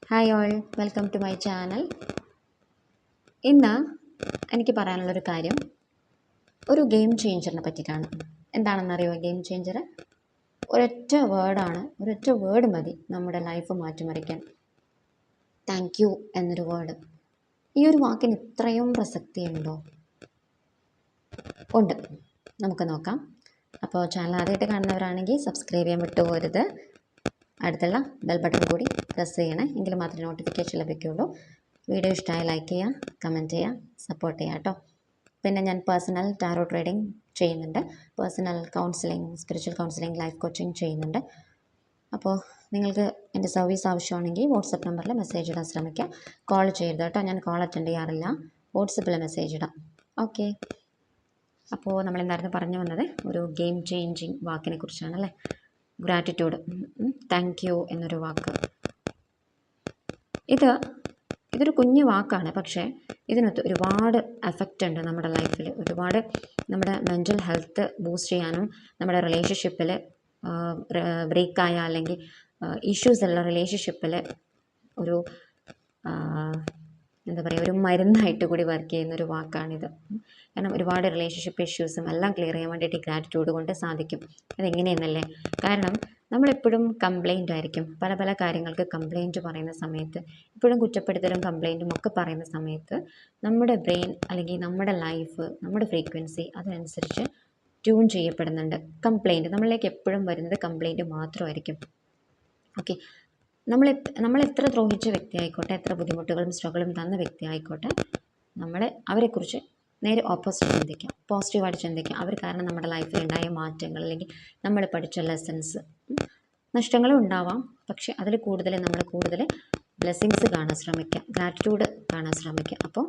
Hi all, welcome to my channel. ഇന്ന് എനിക്ക് പറയാനുള്ളൊരു കാര്യം ഒരു ഗെയിം ചേഞ്ചറിനെ പറ്റിയിട്ടാണ്. എന്താണെന്നറിയുമോ ഗെയിം ചേഞ്ചർ? ഒരൊറ്റ വേർഡ് മതി നമ്മുടെ ലൈഫ് മാറ്റിമറിക്കാൻ. താങ്ക് യു എന്നൊരു വേർഡ്. ഈ ഒരു വാക്കിന് ഇത്രയും പ്രസക്തിയുണ്ടോ? ഉണ്ട്. നമുക്ക് നോക്കാം. അപ്പോൾ ചാനൽ ആദ്യമായിട്ട് കാണുന്നവരാണെങ്കിൽ സബ്സ്ക്രൈബ് ചെയ്യാൻ വിട്ടുപോകരുത്. അടുത്തുള്ള ബെൽ ബട്ടൺ കൂടി പ്രസ് ചെയ്യണേ, എങ്കിൽ മാത്രമേ നോട്ടിഫിക്കേഷൻ ലഭിക്കുകയുള്ളൂ. വീഡിയോ ഇഷ്ടമായി ലൈക്ക് ചെയ്യുക, കമൻറ്റ് ചെയ്യുക, സപ്പോർട്ട് ചെയ്യുക കേട്ടോ. പിന്നെ ഞാൻ പേഴ്സണൽ ടാരോ ട്രേഡിംഗ് ചെയ്യുന്നുണ്ട്, personal counselling, spiritual counselling, life coaching ചെയ്യുന്നുണ്ട്. അപ്പോൾ നിങ്ങൾക്ക് എൻ്റെ സർവീസ് ആവശ്യമാണെങ്കിൽ വാട്സപ്പ് നമ്പറിൽ മെസ്സേജ് ഇടാൻ ശ്രമിക്കുക. കോൾ ചെയ്യരുത് കേട്ടോ, ഞാൻ കോൾ അറ്റൻഡ് ചെയ്യാറില്ല. വാട്സപ്പിൽ മെസ്സേജ് ഇടാം. ഓക്കെ. അപ്പോൾ നമ്മളെന്തായിരുന്നു പറഞ്ഞു വന്നത്? ഒരു ഗെയിം ചേഞ്ചിങ് വാക്കിനെ കുറിച്ചാണല്ലേ. ഗ്രാറ്റിറ്റ്യൂഡ്, താങ്ക് യു എന്നൊരു വാക്ക്. ഇതൊരു കുഞ്ഞു വാക്കാണ്, പക്ഷേ ഇതിനകത്ത് ഒരുപാട് എഫക്റ്റ് ഉണ്ട് നമ്മുടെ ലൈഫിൽ. ഒരുപാട് നമ്മുടെ മെൻ്റൽ ഹെൽത്ത് ബൂസ്റ്റ് ചെയ്യാനും, നമ്മുടെ റിലേഷൻഷിപ്പിൽ ബ്രേക്കായ അല്ലെങ്കിൽ ഇഷ്യൂസ് ഉള്ള റിലേഷൻഷിപ്പിൽ ഒരു എന്താ പറയുക, ഒരു മരുന്നായിട്ട് കൂടി വർക്ക് ചെയ്യുന്നൊരു വാക്കാണിത്. കാരണം ഒരുപാട് റിലേഷൻഷിപ്പ് ഇഷ്യൂസും എല്ലാം ക്ലിയർ ചെയ്യാൻ വേണ്ടിയിട്ട് ഗ്രാറ്റിറ്റ്യൂഡ് കൊണ്ട് സാധിക്കും. അതെങ്ങനെയെന്നല്ലേ? കാരണം നമ്മളെപ്പോഴും കംപ്ലൈൻ്റ് ആയിരിക്കും. പല പല കാര്യങ്ങൾക്ക് കംപ്ലൈൻറ്റ് പറയുന്ന സമയത്ത്, എപ്പോഴും കുറ്റപ്പെടുത്തലും കംപ്ലൈൻറ്റും ഒക്കെ പറയുന്ന സമയത്ത് നമ്മുടെ ബ്രെയിൻ അല്ലെങ്കിൽ നമ്മുടെ ലൈഫ്, നമ്മുടെ ഫ്രീക്വൻസി അതിനനുസരിച്ച് ട്യൂൺ ചെയ്യപ്പെടുന്നുണ്ട്. കംപ്ലൈൻറ്റ് നമ്മളിലേക്ക് എപ്പോഴും വരുന്നത് കംപ്ലൈൻറ്റ് മാത്രമായിരിക്കും. ഓക്കെ. നമ്മൾ എത്ര ദ്രോഹിച്ച വ്യക്തി ആയിക്കോട്ടെ, എത്ര ബുദ്ധിമുട്ടുകളും സ്ട്രഗിളും തന്ന വ്യക്തി ആയിക്കോട്ടെ, അവരെക്കുറിച്ച് നേരെ ഓപ്പോസിറ്റ് ചിന്തിക്കാം, പോസിറ്റീവായിട്ട് ചിന്തിക്കാം. അവർ കാരണം നമ്മുടെ ലൈഫിൽ ഉണ്ടായ മാറ്റങ്ങൾ അല്ലെങ്കിൽ നമ്മൾ പഠിച്ച ലെസൺസ്, നഷ്ടങ്ങളും ഉണ്ടാവാം, പക്ഷേ അതിൽ നമ്മൾ കൂടുതൽ ബ്ലെസ്സിങ്സ് കാണാൻ ശ്രമിക്കുക, ഗ്രാറ്റിറ്റ്യൂഡ് കാണാൻ ശ്രമിക്കുക. അപ്പോൾ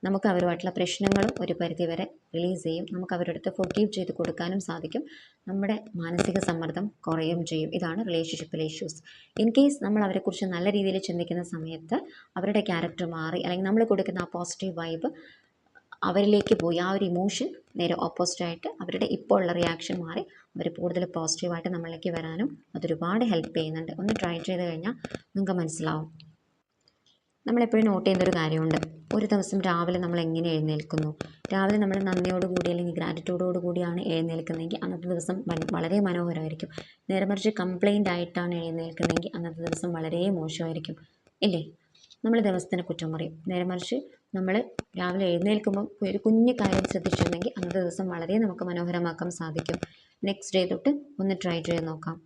നമുക്ക് അവരുമായിട്ടുള്ള പ്രശ്നങ്ങളും ഒരു പരിധിവരെ റിലീസ് ചെയ്യും. നമുക്ക് അവരുടെ അടുത്ത് ഫോർഗീവ് ചെയ്ത് കൊടുക്കാനും സാധിക്കും. നമ്മുടെ മാനസിക സമ്മർദ്ദം കുറയുകയും ചെയ്യും. ഇതാണ് റിലേഷൻഷിപ്പിലെ ഇഷ്യൂസ്. ഇൻ കേസ് നമ്മൾ അവരെക്കുറിച്ച് നല്ല രീതിയിൽ ചിന്തിക്കുന്ന സമയത്ത് അവരുടെ ക്യാരക്ടർ മാറി, അല്ലെങ്കിൽ നമ്മൾ കൊടുക്കുന്ന ആ പോസിറ്റീവ് വൈബ് അവരിലേക്ക് പോയി, ആ ഒരു ഇമോഷൻ നേരെ ഓപ്പോസിറ്റായിട്ട് അവരുടെ ഇപ്പോൾ ഉള്ള റിയാക്ഷൻ മാറി അവർ കൂടുതൽ പോസിറ്റീവായിട്ട് നമ്മളിലേക്ക് വരാനും അതൊരുപാട് ഹെൽപ്പ് ചെയ്യുന്നുണ്ട്. ഒന്ന് ട്രൈ ചെയ്ത് കഴിഞ്ഞാൽ നിങ്ങൾക്ക് മനസ്സിലാവും. നമ്മളെപ്പോഴും നോട്ട് ചെയ്യുന്നൊരു കാര്യമുണ്ട്. ഒരു ദിവസം രാവിലെ നമ്മൾ എങ്ങനെ എഴുന്നേൽക്കുന്നു, രാവിലെ നമ്മൾ നന്ദിയോടുകൂടി അല്ലെങ്കിൽ ഗ്രാറ്റിറ്റ്യൂഡോട് കൂടിയാണ് എഴുന്നേൽക്കുന്നതെങ്കിൽ അന്നത്തെ ദിവസം വളരെ മനോഹരമായിരിക്കും. നേരെ മറിച്ച് കംപ്ലൈൻ്റ് ആയിട്ടാണ് എഴുന്നേൽക്കുന്നതെങ്കിൽ അന്നത്തെ ദിവസം വളരെ മോശമായിരിക്കും, ഇല്ലേ? നമ്മൾ ദിവസത്തിന് കുറ്റം പറയും. നേരെ മറിച്ച് നമ്മൾ രാവിലെ എഴുന്നേൽക്കുമ്പോൾ ഒരു കുഞ്ഞു കാര്യം ശ്രദ്ധിച്ചിട്ടുണ്ടെങ്കിൽ അന്നത്തെ ദിവസം വളരെ നമുക്ക് മനോഹരമാക്കാൻ സാധിക്കും. നെക്സ്റ്റ് ഡേ തൊട്ട് ഒന്ന് ട്രൈ ചെയ്ത് നോക്കാം.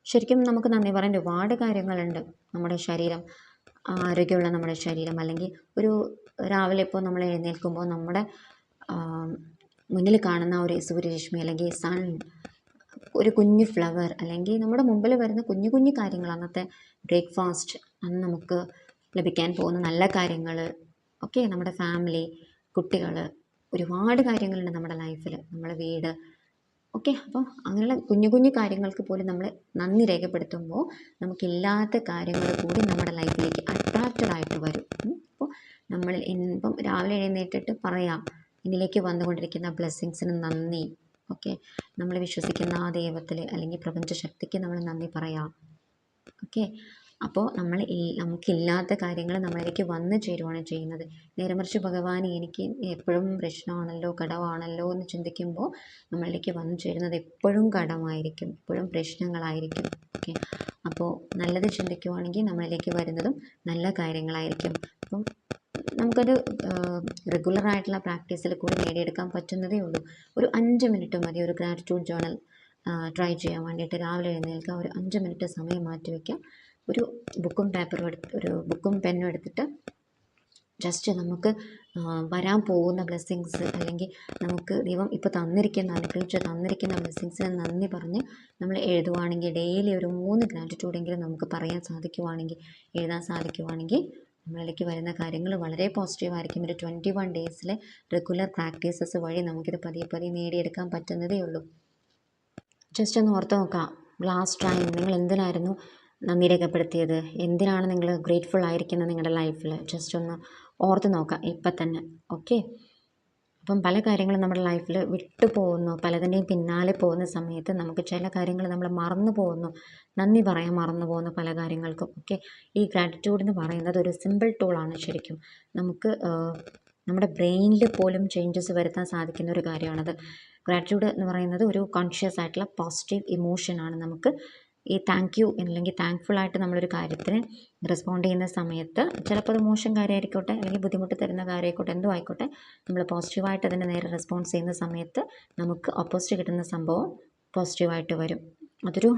ശരിക്കും നമുക്ക് നന്ദി പറയാൻ ഒരുപാട് കാര്യങ്ങളുണ്ട്. നമ്മുടെ ശരീരം, ആരോഗ്യമുള്ള നമ്മുടെ ശരീരം, അല്ലെങ്കിൽ ഒരു രാവിലെ ഇപ്പോൾ നമ്മൾ എഴുന്നേൽക്കുമ്പോൾ നമ്മുടെ മുന്നിൽ കാണുന്ന ഒരു സൂര്യരശ്മി അല്ലെങ്കിൽ സൺ, ഒരു കുഞ്ഞു ഫ്ലവർ, അല്ലെങ്കിൽ നമ്മുടെ മുമ്പിൽ വരുന്ന കുഞ്ഞു കുഞ്ഞു കാര്യങ്ങൾ, അന്നത്തെ ബ്രേക്ക്ഫാസ്റ്റ്, അന്ന് നമുക്ക് ലഭിക്കാൻ പോകുന്ന നല്ല കാര്യങ്ങൾ, ഓക്കെ, നമ്മുടെ ഫാമിലി, കുട്ടികൾ, ഒരുപാട് കാര്യങ്ങളുണ്ട് നമ്മുടെ ലൈഫിൽ, നമ്മുടെ വീട്, ഓക്കെ. അപ്പോൾ അങ്ങനെയുള്ള കുഞ്ഞു കുഞ്ഞു കാര്യങ്ങൾക്ക് പോലും നമ്മൾ നന്ദി രേഖപ്പെടുത്തുമ്പോൾ നമുക്കില്ലാത്ത കാര്യങ്ങൾ കൂടി നമ്മുടെ ലൈഫിലേക്ക് അട്രാക്റ്റഡ് ആയിട്ട് വരും. അപ്പോൾ നമ്മൾ ഇപ്പം രാവിലെ എഴുന്നേറ്റിട്ട് പറയാം, എന്നിലേക്ക് വന്നുകൊണ്ടിരിക്കുന്ന ബ്ലെസ്സിങ്സിന് നന്ദി. ഓക്കെ. നമ്മൾ വിശ്വസിക്കുന്ന ആ ദൈവത്തിൽ അല്ലെങ്കിൽ പ്രപഞ്ചശക്തിക്ക് നമ്മൾ നന്ദി പറയാം. ഓക്കെ. അപ്പോൾ നമുക്കില്ലാത്ത കാര്യങ്ങൾ നമ്മളിലേക്ക് വന്നു ചേരുവാണ് ചെയ്യുന്നത്. നേരെ മറിച്ച് ഭഗവാൻ എനിക്ക് എപ്പോഴും പ്രശ്നമാണല്ലോ, കടമാണല്ലോ എന്ന് ചിന്തിക്കുമ്പോൾ നമ്മളിലേക്ക് വന്നു ചേരുന്നത് എപ്പോഴും കടമായിരിക്കും, എപ്പോഴും പ്രശ്നങ്ങളായിരിക്കും. ഓക്കെ. അപ്പോൾ നല്ലത് ചിന്തിക്കുവാണെങ്കിൽ നമ്മളിലേക്ക് വരുന്നതും നല്ല കാര്യങ്ങളായിരിക്കും. അപ്പം നമുക്കത് റെഗുലറായിട്ടുള്ള പ്രാക്ടീസിൽ കൂടി നേടിയെടുക്കാൻ പറ്റുന്നതേ ഉള്ളൂ. ഒരു 5 മിനിറ്റ് മതി ഒരു ഗ്രാറ്റിറ്റ്യൂഡ് ജേർണൽ ട്രൈ ചെയ്യാൻ വേണ്ടിയിട്ട്. രാവിലെ എഴുന്നേൽക്കുക, ഒരു 5 മിനിറ്റ് സമയം മാറ്റി വയ്ക്കുക, ഒരു ബുക്കും പെന്നും എടുത്തിട്ട് ജസ്റ്റ് നമുക്ക് വരാൻ പോകുന്ന ബ്ലെസ്സിങ്സ്, അല്ലെങ്കിൽ നമുക്ക് ദൈവം ഇപ്പോൾ തന്നിരിക്കുന്ന ബ്ലെസ്സിങ്സിന് നന്ദി പറഞ്ഞ് നമ്മൾ എഴുതുവാണെങ്കിൽ, ഡെയിലി ഒരു 3 ഗ്രാറ്റിറ്റ്യൂഡെങ്കിലും നമുക്ക് പറയാൻ സാധിക്കുവാണെങ്കിൽ, എഴുതാൻ സാധിക്കുവാണെങ്കിൽ നമ്മളിലേക്ക് വരുന്ന കാര്യങ്ങൾ വളരെ പോസിറ്റീവായിരിക്കും. ഒരു 21 ഡേയ്സിലെ റെഗുലർ പ്രാക്ടീസസ് വഴി നമുക്കിത് പതിയെ പതിയെ നേടിയെടുക്കാൻ പറ്റുന്നതേ ഉള്ളൂ. ജസ്റ്റ് ഒന്ന് ഓർത്ത് നോക്കാം, ലാസ്റ്റ് ടൈം നിങ്ങൾ എന്തിനായിരുന്നു നന്ദി രേഖപ്പെടുത്തിയത്, എന്തിനാണ് നിങ്ങൾ ഗ്രേറ്റ്ഫുൾ ആയിരിക്കുന്നത് നിങ്ങളുടെ ലൈഫിൽ? ജസ്റ്റ് ഒന്ന് ഓർത്ത് നോക്കാം ഇപ്പം തന്നെ. ഓക്കെ. അപ്പം പല കാര്യങ്ങളും നമ്മുടെ ലൈഫിൽ വിട്ടു പോകുന്നു, പലതിൻ്റെയും പിന്നാലെ പോകുന്ന സമയത്ത് നമുക്ക് ചില കാര്യങ്ങൾ നമ്മൾ മറന്നു പോകുന്നു, നന്ദി പറയാൻ മറന്നു പോകുന്നു പല കാര്യങ്ങൾക്കും. ഓക്കെ, ഈ ഗ്രാറ്റിറ്റ്യൂഡ് എന്ന് പറയുന്നത് ഒരു സിമ്പിൾ ടൂളാണ് ശരിക്കും. നമുക്ക് നമ്മുടെ ബ്രെയിനിൽ പോലും ചേഞ്ചസ് വരുത്താൻ സാധിക്കുന്ന ഒരു കാര്യമാണത്. ഗ്രാറ്റിറ്റ്യൂഡ് എന്ന് പറയുന്നത് ഒരു കോൺഷ്യസ് ആയിട്ടുള്ള പോസിറ്റീവ് ഇമോഷനാണ്. നമുക്ക് ഈ താങ്ക് യു അല്ലെങ്കിൽ താങ്ക്ഫുൾ ആയിട്ട് നമ്മളൊരു കാര്യത്തിന് റെസ്പോണ്ട് ചെയ്യുന്ന സമയത്ത്, ചിലപ്പോൾ അത് മോശം കാര്യമായിരിക്കട്ടെ അല്ലെങ്കിൽ ബുദ്ധിമുട്ട് തരുന്ന കാര്യമായിക്കോട്ടെ, എന്തോ ആയിക്കോട്ടെ, നമ്മൾ പോസിറ്റീവായിട്ട് അതിന് നേരെ റെസ്പോൺസ് ചെയ്യുന്ന സമയത്ത് നമുക്ക് ഓപ്പോസിറ്റ് കിട്ടുന്ന സംഭവം പോസിറ്റീവായിട്ട് വരും. അതൊരു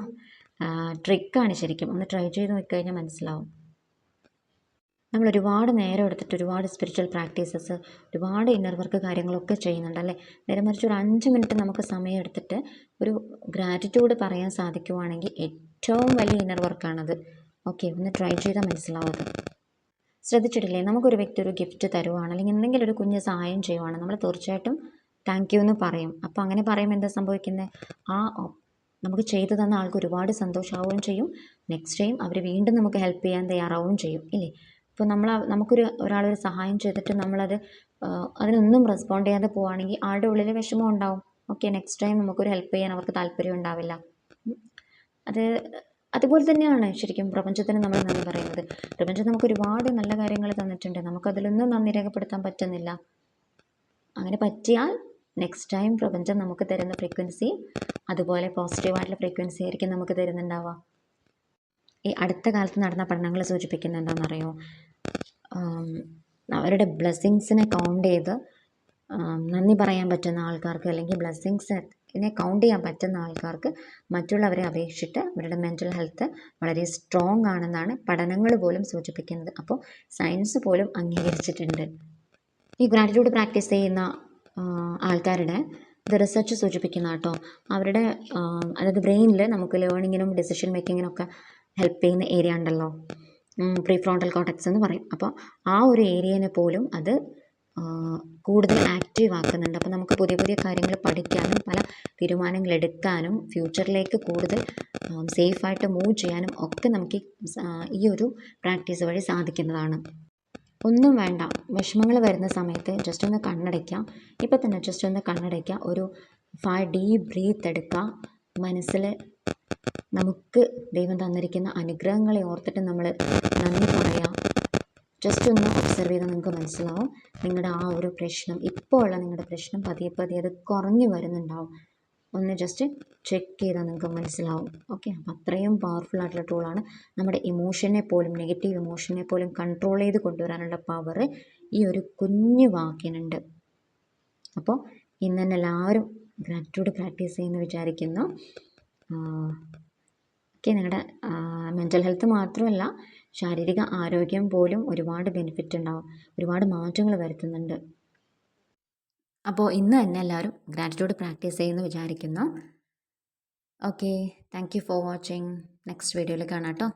ട്രിക്കാണ് ശരിക്കും. ഒന്ന് ട്രൈ ചെയ്ത് നോക്കിക്കഴിഞ്ഞാൽ മനസ്സിലാവും. നമ്മൾ ഒരുപാട് നേരം എടുത്തിട്ട് ഒരുപാട് സ്പിരിച്വൽ പ്രാക്ടീസസ്, ഒരുപാട് ഇന്നർ വർക്ക് കാര്യങ്ങളൊക്കെ ചെയ്യുന്നുണ്ട് അല്ലേ. നേരെ മറിച്ച് ഒരു 5 മിനിറ്റ് നമുക്ക് സമയം എടുത്തിട്ട് ഒരു ഗ്രാറ്റിറ്റ്യൂഡ് പറയാൻ സാധിക്കുവാണെങ്കിൽ ഏറ്റവും വലിയ ഇന്നർ വർക്കാണത്. ഓക്കെ, ഒന്ന് ട്രൈ ചെയ്താൽ മനസ്സിലാവും. ശ്രദ്ധിച്ചിട്ടില്ലേ, നമുക്കൊരു വ്യക്തി ഒരു ഗിഫ്റ്റ് തരുവാണ് അല്ലെങ്കിൽ എന്തെങ്കിലും ഒരു കുഞ്ഞ് സഹായം ചെയ്യുവാണ്, നമ്മൾ തീർച്ചയായിട്ടും താങ്ക് യു എന്ന് പറയും. അപ്പോൾ അങ്ങനെ പറയുമ്പോൾ എന്താ സംഭവിക്കുന്നത്, ആ നമുക്ക് ചെയ്തു തന്ന ആൾക്ക് ഒരുപാട് സന്തോഷമാവുകയും ചെയ്യും. നെക്സ്റ്റ് ടൈം അവർ വീണ്ടും നമുക്ക് ഹെൽപ്പ് ചെയ്യാൻ തയ്യാറാവുകയും ചെയ്യും ഇല്ലേ. ഇപ്പോൾ ഒരാളൊരു സഹായം ചെയ്തിട്ട് നമ്മളത് അതിനൊന്നും റെസ്പോണ്ട് ചെയ്യാതെ പോവുകയാണെങ്കിൽ ആളുടെ ഉള്ളിൽ വിഷമം ഉണ്ടാവും. ഓക്കെ, നെക്സ്റ്റ് ടൈം നമുക്കൊരു ഹെൽപ്പ് ചെയ്യാൻ അവർക്ക് താല്പര്യം ഉണ്ടാവില്ല. അത് അതുപോലെ തന്നെയാണ് ശരിക്കും പ്രപഞ്ചത്തിന് നമ്മൾ നന്ദി പറയുന്നത്. പ്രപഞ്ചം നമുക്ക് ഒരുപാട് നല്ല കാര്യങ്ങൾ തന്നിട്ടുണ്ട്, നമുക്കതിലൊന്നും നന്ദി രേഖപ്പെടുത്താൻ പറ്റുന്നില്ല. അങ്ങനെ പറ്റിയാൽ നെക്സ്റ്റ് ടൈം പ്രപഞ്ചം നമുക്ക് തരുന്ന ഫ്രീക്വൻസി അതുപോലെ പോസിറ്റീവായിട്ടുള്ള ഫ്രീക്വൻസി ആയിരിക്കും നമുക്ക് തരുന്നുണ്ടാവുക. ഈ അടുത്ത കാലത്ത് നടന്ന പഠനങ്ങൾ സൂചിപ്പിക്കുന്നത് എന്താണെന്നറിയോ, അവരുടെ ബ്ലെസ്സിങ്സിനെ കൗണ്ട് ചെയ്ത് നന്ദി പറയാൻ പറ്റുന്ന ആൾക്കാർക്ക് അല്ലെങ്കിൽ ബ്ലെസ്സിങ്സിനെ കൗണ്ട് ചെയ്യാൻ പറ്റുന്ന ആൾക്കാർക്ക് മറ്റുള്ളവരെ അപേക്ഷിച്ചിട്ട് അവരുടെ മെൻ്റൽ ഹെൽത്ത് വളരെ സ്ട്രോങ് ആണെന്നാണ് പഠനങ്ങൾ പോലും സൂചിപ്പിക്കുന്നത്. അപ്പോൾ സയൻസ് പോലും അംഗീകരിച്ചിട്ടുണ്ട്. ഈ ഗ്രാറ്റിറ്റ്യൂഡ് പ്രാക്ടീസ് ചെയ്യുന്ന ആൾക്കാരുടെ റിസർച്ച് സൂചിപ്പിക്കുന്ന കേട്ടോ, അവരുടെ അതായത് ബ്രെയിനിൽ നമുക്ക് ലേണിങ്ങിനും ഡിസിഷൻ മേക്കിങ്ങിനൊക്കെ ഹെൽപ്പ് ചെയ്യുന്ന ഏരിയ ഉണ്ടല്ലോ, പ്രീ ഫ്രോണ്ടൽ കോർട്ടെക്സ് എന്ന് പറയും. അപ്പോൾ ആ ഒരു ഏരിയനെ പോലും അത് കൂടുതൽ ആക്റ്റീവ് ആക്കുന്നുണ്ട്. അപ്പോൾ നമുക്ക് പുതിയ പുതിയ കാര്യങ്ങൾ പഠിക്കാനും പല തീരുമാനങ്ങൾ എടുക്കാനും ഫ്യൂച്ചറിലേക്ക് കൂടുതൽ സേഫായിട്ട് മൂവ് ചെയ്യാനും ഒക്കെ നമുക്ക് ഈ ഒരു പ്രാക്ടീസ് വഴി സാധിക്കുന്നതാണ്. ഒന്നും വേണ്ട, വിഷമങ്ങൾ വരുന്ന സമയത്ത് ജസ്റ്റ് ഒന്ന് കണ്ണടയ്ക്കുക. ഇപ്പം തന്നെ ജസ്റ്റ് ഒന്ന് കണ്ണടയ്ക്കുക, ഒരു 5 ഡീപ്പ് ബ്രീത്ത് എടുക്കുക. മനസ്സിൽ നമുക്ക് ദൈവം തന്നിരിക്കുന്ന അനുഗ്രഹങ്ങളെ ഓർത്തിട്ട് നമ്മൾ നന്ദി പറയുക. ജസ്റ്റ് ഒന്ന് ഒബ്സർവ് ചെയ്താൽ നിങ്ങൾക്ക് മനസ്സിലാവും നിങ്ങളുടെ ആ ഒരു പ്രശ്നം, ഇപ്പോൾ ഉള്ള നിങ്ങളുടെ പ്രശ്നം പതിയെ പതിയെ അത് കുറഞ്ഞു വരുന്നുണ്ടാവും. ഒന്ന് ജസ്റ്റ് ചെക്ക് ചെയ്താൽ നിങ്ങൾക്ക് മനസ്സിലാവും. ഓക്കെ, അപ്പം അത്രയും പവർഫുൾ ആയിട്ടുള്ള ടൂളാണ്. നമ്മുടെ ഇമോഷനെ പോലും, നെഗറ്റീവ് ഇമോഷനെ പോലും കൺട്രോൾ ചെയ്ത് കൊണ്ടുവരാനുള്ള പവർ ഈ ഒരു കുഞ്ഞു വാക്കിനുണ്ട്. അപ്പോൾ ഇന്ന് തന്നെ എല്ലാവരും ഗ്രാറ്റിറ്റ്യൂഡ് പ്രാക്ടീസ് ചെയ്യുമെന്ന് വിചാരിക്കുന്നു. ഓക്കെ, നിങ്ങളുടെ മെൻ്റൽ ഹെൽത്ത് മാത്രമല്ല ശാരീരിക ആരോഗ്യം പോലും ഒരുപാട് ബെനിഫിറ്റ് ഉണ്ടാവും, ഒരുപാട് മാറ്റങ്ങൾ വരുത്തുന്നുണ്ട്. അപ്പോൾ ഇന്ന് തന്നെ എല്ലാവരും ഗ്രാറ്റിറ്റ്യൂഡ് പ്രാക്ടീസ് ചെയ്യുമെന്ന് വിചാരിക്കുന്നു. Okay, thank you for watching. Next വീഡിയോയിൽ കാണാം കേട്ടോ.